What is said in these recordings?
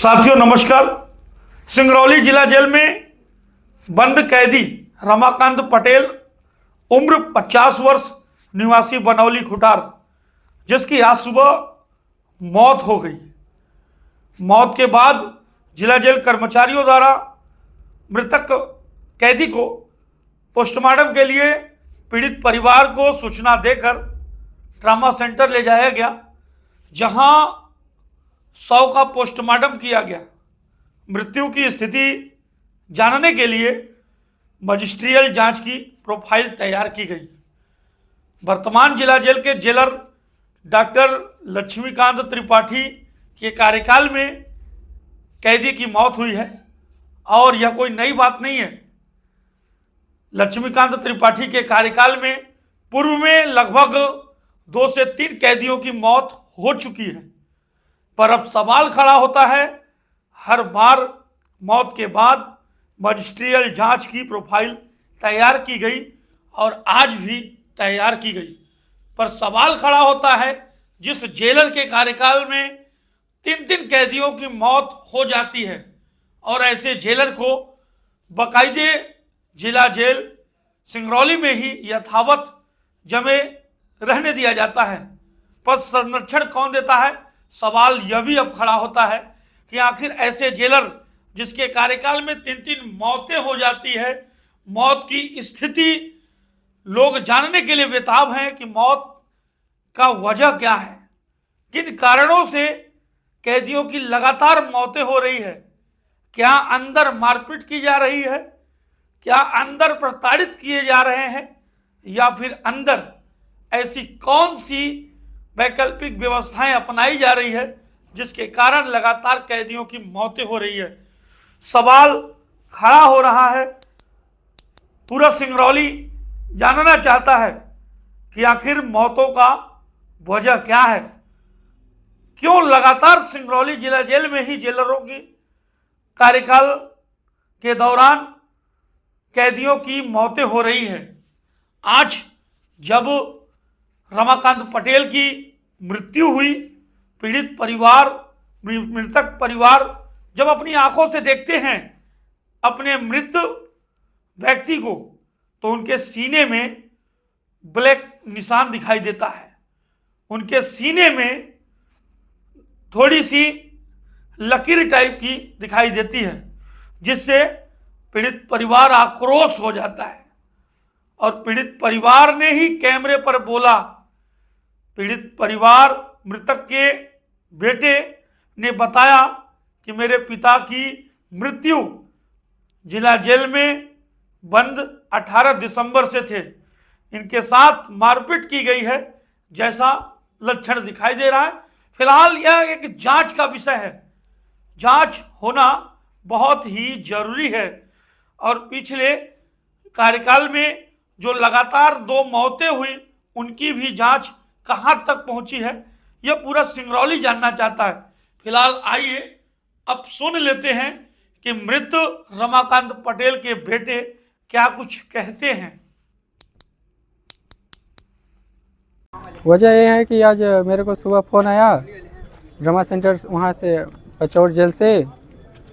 साथियों नमस्कार। सिंगरौली जिला जेल में बंद कैदी रमाकांत पटेल उम्र 50 वर्ष निवासी बनौली खुटार, जिसकी आज सुबह मौत हो गई। मौत के बाद जिला जेल कर्मचारियों द्वारा मृतक कैदी को पोस्टमार्टम के लिए पीड़ित परिवार को सूचना देकर ट्रामा सेंटर ले जाया गया, जहां 100 का पोस्टमार्टम किया गया। मृत्यु की स्थिति जानने के लिए मजिस्ट्रियल जांच की प्रोफाइल तैयार की गई। वर्तमान जिला जेल के जेलर डॉक्टर लक्ष्मीकांत त्रिपाठी के कार्यकाल में कैदी की मौत हुई है और यह कोई नई बात नहीं है। लक्ष्मीकांत त्रिपाठी के कार्यकाल में पूर्व में लगभग 2 से 3 कैदियों की मौत हो चुकी है, पर अब सवाल खड़ा होता है, हर बार मौत के बाद मजिस्ट्रियल जांच की प्रोफाइल तैयार की गई और आज भी तैयार की गई, पर सवाल खड़ा होता है, जिस जेलर के कार्यकाल में 3 कैदियों की मौत हो जाती है और ऐसे जेलर को बाकायदे जिला जेल सिंगरौली में ही यथावत जमे रहने दिया जाता है, पर संरक्षण कौन देता है? सवाल यह भी अब खड़ा होता है कि आखिर ऐसे जेलर जिसके कार्यकाल में 3 मौतें हो जाती है, मौत की स्थिति लोग जानने के लिए बेताब हैं कि मौत का वजह क्या है, किन कारणों से कैदियों की लगातार मौतें हो रही है। क्या अंदर मारपीट की जा रही है, क्या अंदर प्रताड़ित किए जा रहे हैं, या फिर अंदर ऐसी कौन सी वैकल्पिक व्यवस्थाएं अपनाई जा रही है जिसके कारण लगातार कैदियों की मौतें हो रही है। सवाल खड़ा हो रहा है। पूरा सिंगरौली जानना चाहता है कि आखिर मौतों का वजह क्या है, क्यों लगातार सिंगरौली जिला जेल में ही जेलरों की कार्यकाल के दौरान कैदियों की मौतें हो रही है। आज जब रमाकांत पटेल की मृत्यु हुई, पीड़ित परिवार, मृतक परिवार जब अपनी आंखों से देखते हैं अपने मृत व्यक्ति को, तो उनके सीने में ब्लैक निशान दिखाई देता है, उनके सीने में थोड़ी सी लकीर टाइप की दिखाई देती है, जिससे पीड़ित परिवार आक्रोश हो जाता है। और पीड़ित परिवार ने ही कैमरे पर बोला, पीड़ित परिवार मृतक के बेटे ने बताया कि मेरे पिता की मृत्यु जिला जेल में बंद 18 दिसंबर से थे, इनके साथ मारपीट की गई है जैसा लक्षण दिखाई दे रहा है। फिलहाल यह एक जांच का विषय है, जांच होना बहुत ही जरूरी है। और पिछले कार्यकाल में जो लगातार 2 मौतें हुई, उनकी भी जांच कहां तक पहुंची है, यह पूरा सिंगरौली जानना चाहता है। फिलहाल आइए अब सुन लेते हैं कि मृत रमाकांत पटेल के बेटे क्या कुछ कहते हैं। वजह यह है कि आज मेरे को सुबह फ़ोन आया ड्रामा सेंटर वहाँ से पचौड़ जेल से,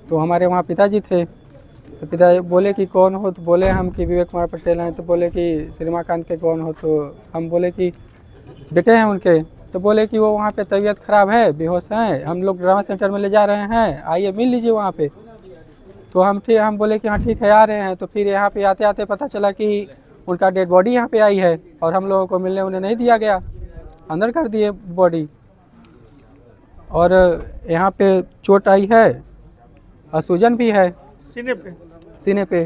तो हमारे वहाँ पिताजी थे, तो पिता बोले कि कौन हो, तो बोले हम कि विवेक कुमार पटेल हैं, तो बोले कि रमाकांत के कौन हो, तो हम बोले कि बेटे हैं उनके, तो बोले कि वो वहाँ पे तबीयत ख़राब है, बेहोश हैं, हम लोग ड्रामा सेंटर में ले जा रहे हैं, आइए मिल लीजिए वहाँ पे। तो हम बोले कि हाँ ठीक है आ रहे हैं। तो फिर यहाँ पे आते आते पता चला कि उनका डेड बॉडी यहाँ पे आई है और हम लोगों को मिलने उन्हें नहीं दिया गया, अंदर कर दिए बॉडी। और यहाँ पे चोट आई है और सूजन भी है सीने पे।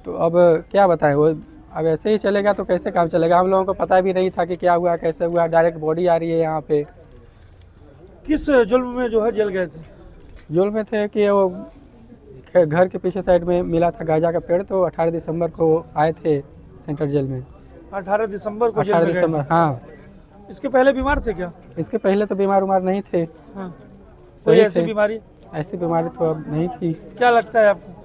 तो अब क्या बताएं, वो अब ऐसे ही चलेगा तो कैसे काम चलेगा। हम लोगों को पता भी नहीं था कि क्या हुआ कैसे हुआ, डायरेक्ट बॉडी आ रही है यहाँ पे। किस जुल्म में जो है जेल गए थे? जुल्म में थे कि वो घर के पीछे साइड में मिला था गांजा का पेड़, तो 18 दिसंबर को आए थे सेंट्रल जेल में। 18 दिसंबर को 18 दिसंबर, हाँ। इसके पहले बीमार थे क्या? इसके पहले तो बीमार उमार नहीं थे। हाँ। सही ऐसी थे। बीमारी? ऐसी बीमारी तो अब नहीं थी। क्या लगता है आपको?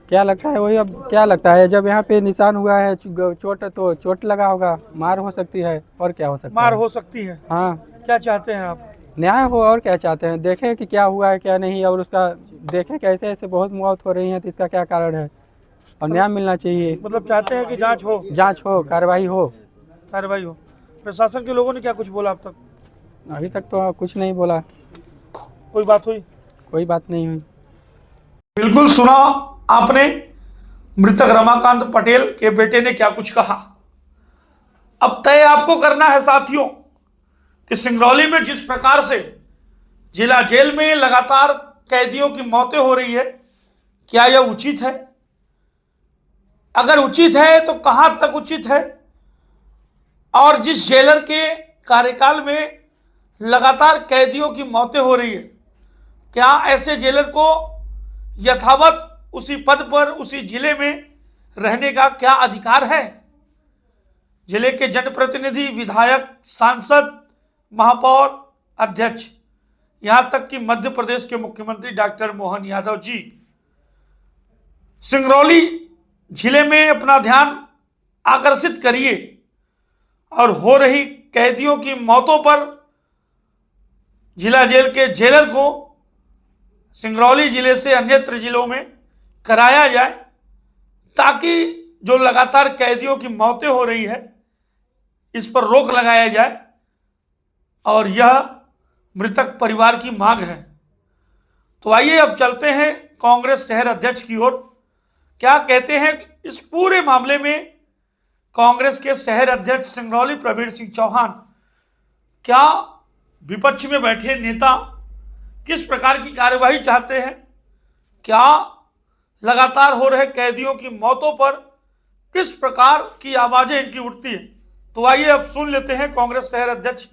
क्या लगता है वही, अब क्या लगता है, जब यहाँ पे निशान हुआ है चोट, तो चोट लगा होगा, मार हो सकती है और क्या हो सकता है। मार हो सकती है। हाँ। क्या चाहते हैं आप? न्याय हो, और क्या चाहते हैं, देखें कि क्या हुआ है क्या नहीं, और उसका देखें कैसे ऐसे बहुत मौत हो रही है तो इसका क्या कारण है, और न्याय मिलना चाहिए। मतलब चाहते हैं कि जांच हो, जांच हो, कार्रवाई हो। कार्रवाई हो। प्रशासन के लोगों ने क्या कुछ बोला अब तक? अभी तक तो कुछ नहीं बोला, कोई बात हुई? कोई बात नहीं हुई। बिल्कुल सुना आपने मृतक रमाकांत पटेल के बेटे ने क्या कुछ कहा। अब तय आपको करना है साथियों कि सिंगरौली में जिस प्रकार से जिला जेल में लगातार कैदियों की मौतें हो रही है, क्या यह उचित है? अगर उचित है तो कहां तक उचित है? और जिस जेलर के कार्यकाल में लगातार कैदियों की मौतें हो रही है, क्या ऐसे जेलर को यथावत उसी पद पर उसी जिले में रहने का क्या अधिकार है? जिले के जनप्रतिनिधि, विधायक, सांसद, महापौर, अध्यक्ष, यहां तक कि मध्य प्रदेश के मुख्यमंत्री डॉक्टर मोहन यादव जी सिंगरौली जिले में अपना ध्यान आकर्षित करिए और हो रही कैदियों की मौतों पर जिला जेल के जेलर को सिंगरौली जिले से अन्यत्र जिलों में कराया जाए, ताकि जो लगातार कैदियों की मौतें हो रही है इस पर रोक लगाया जाए। और यह मृतक परिवार की मांग है। तो आइए अब चलते हैं कांग्रेस शहर अध्यक्ष की ओर। क्या कहते हैं इस पूरे मामले में कांग्रेस के शहर अध्यक्ष सिंगरौली प्रवीण सिंह चौहान? क्या विपक्ष में बैठे नेता किस प्रकार की कार्यवाही चाहते हैं? क्या लगातार हो रहे कैदियों की मौतों पर किस प्रकार की आवाजें इनकी उठती है? तो आइए अब सुन लेते हैं कांग्रेस शहर अध्यक्ष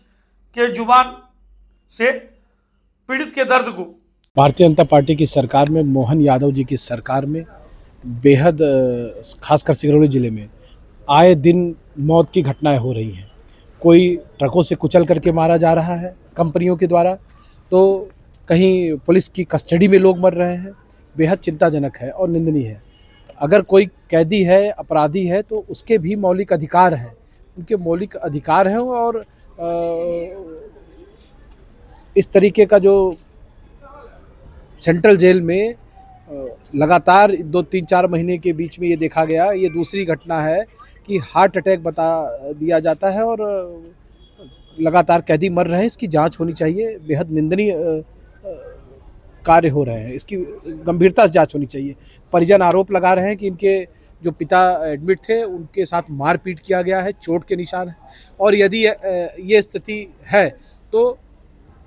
के जुबान से पीड़ित के दर्द को। भारतीय जनता पार्टी की सरकार में, मोहन यादव जी की सरकार में बेहद खासकर सिंगरौली ज़िले में आए दिन मौत की घटनाएं हो रही हैं। कोई ट्रकों से कुचल करके मारा जा रहा है कंपनियों के द्वारा, तो कहीं पुलिस की कस्टडी में लोग मर रहे हैं। बेहद चिंताजनक है और निंदनीय है। अगर कोई कैदी है, अपराधी है, तो उसके भी मौलिक अधिकार हैं, उनके मौलिक अधिकार हैं। और इस तरीके का जो सेंट्रल जेल में लगातार 2-3-4 महीने के बीच में ये देखा गया, ये दूसरी घटना है कि हार्ट अटैक बता दिया जाता है और लगातार कैदी मर रहे हैं। इसकी जांच होनी चाहिए। बेहद निंदनीय कार्य हो रहे हैं, इसकी गंभीरता से जांच होनी चाहिए। परिजन आरोप लगा रहे हैं कि इनके जो पिता एडमिट थे उनके साथ मारपीट किया गया है, चोट के निशान हैं। और यदि ये स्थिति है तो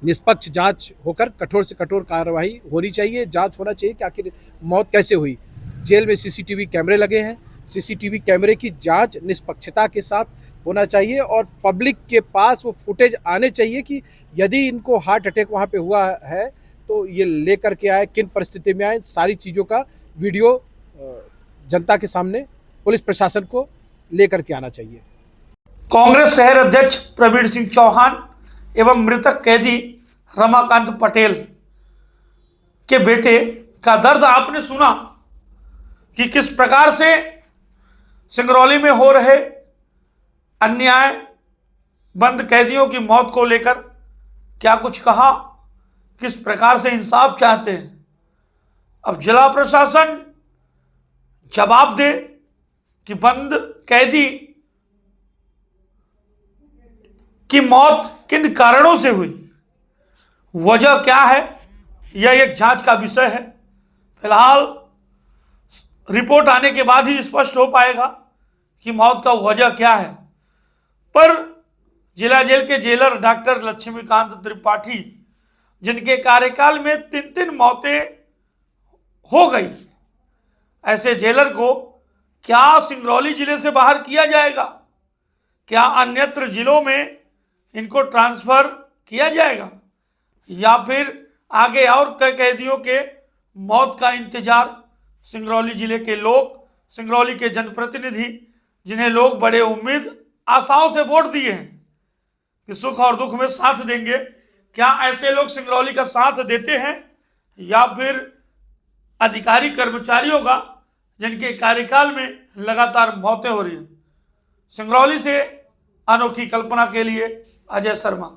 निष्पक्ष जांच होकर कठोर से कठोर कार्रवाई होनी चाहिए। जांच होना चाहिए कि आखिर मौत कैसे हुई। जेल में सीसीटीवी कैमरे लगे हैं, सीसीटीवी कैमरे की जांच निष्पक्षता के साथ होना चाहिए और पब्लिक के पास वो फुटेज आने चाहिए कि यदि इनको हार्ट अटैक वहाँ पे हुआ है तो ये लेकर के आए, किन परिस्थिति में आए, सारी चीज़ों का वीडियो जनता के सामने पुलिस प्रशासन को लेकर के आना चाहिए। कांग्रेस शहर अध्यक्ष प्रवीण सिंह चौहान एवं मृतक कैदी रमाकांत पटेल के बेटे का दर्द आपने सुना कि किस प्रकार से सिंगरौली में हो रहे अन्याय, बंद कैदियों की मौत को लेकर क्या कुछ कहा, किस प्रकार से इंसाफ चाहते हैं। अब जिला प्रशासन जवाब दे कि बंद कैदी की मौत किन कारणों से हुई, वजह क्या है, यह एक जांच का विषय है। फिलहाल रिपोर्ट आने के बाद ही स्पष्ट हो पाएगा कि मौत का वजह क्या है। पर जिला जेल के जेलर डॉक्टर लक्ष्मीकांत त्रिपाठी, जिनके कार्यकाल में 3-3 मौतें हो गई, ऐसे जेलर को क्या सिंगरौली जिले से बाहर किया जाएगा? क्या अन्यत्र जिलों में इनको ट्रांसफर किया जाएगा या फिर आगे और कई कैदियों के मौत का इंतजार सिंगरौली जिले के लोग, सिंगरौली के जनप्रतिनिधि, जिन्हें लोग बड़े उम्मीद आशाओं से वोट दिए हैं कि सुख और दुख में साथ देंगे, क्या ऐसे लोग सिंगरौली का साथ देते हैं या फिर अधिकारी कर्मचारियों का, जिनके कार्यकाल में लगातार मौतें हो रही हैं? सिंगरौली से अनोखी कल्पना के लिए अजय शर्मा।